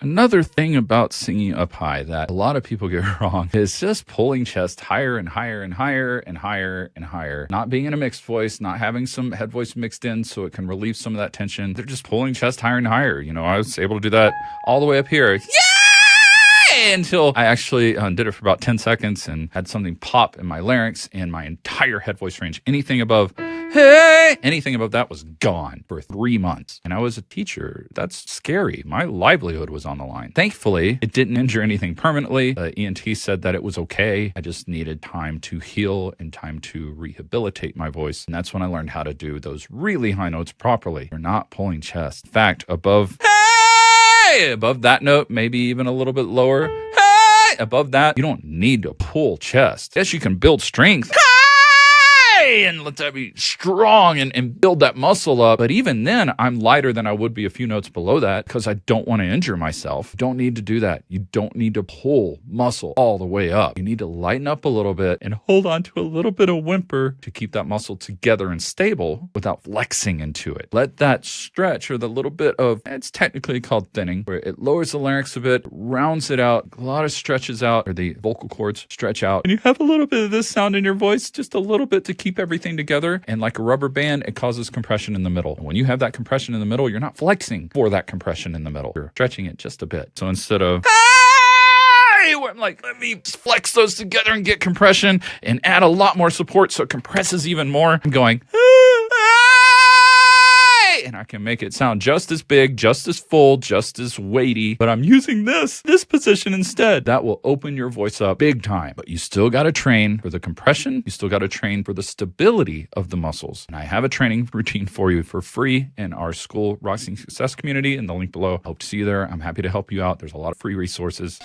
Another thing about singing up high that a lot of people get wrong is just pulling chest higher and higher and higher and higher and higher. Not being in a mixed voice, not having some head voice mixed in so it can relieve some of that tension. They're just pulling chest higher and higher. I was able to do that all the way up here. Until I actually did it for about 10 seconds and had something pop in my larynx and my entire head voice range. Anything above that was gone for 3 months. And I was a teacher. That's scary. My livelihood was on the line. Thankfully, it didn't injure anything permanently. The ENT said that it was okay. I just needed time to heal and time to rehabilitate my voice. And that's when I learned how to do those really high notes properly. You're not pulling chest. In fact, above that note, maybe even a little bit lower. Above that, you don't need to pull chest. Yes, you can build strength. And let that be strong and build that muscle up. But even then, I'm lighter than I would be a few notes below that because I don't want to injure myself. You don't need to do that. You don't need to pull muscle all the way up. You need to lighten up a little bit and hold on to a little bit of whimper to keep that muscle together and stable without flexing into it. Let that stretch or the little bit of, it's technically called thinning, where it lowers the larynx a bit, rounds it out, a lot of stretches out, or the vocal cords stretch out. And you have a little bit of this sound in your voice, just a little bit to keep everything together, and like a rubber band, it causes compression in the middle. And when you have that compression in the middle, you're not flexing for that compression in the middle. You're stretching it just a bit. So instead of where I'm like, let me flex those together and get compression and add a lot more support so it compresses even more, I'm going and I can make it sound just as big, just as full, just as weighty, but I'm using this position instead. That will open your voice up big time, but you still got to train for the compression. You still got to train for the stability of the muscles. And I have a training routine for you for free in our school Rock Singing Success community in the link below. Hope to see you there. I'm happy to help you out. There's a lot of free resources.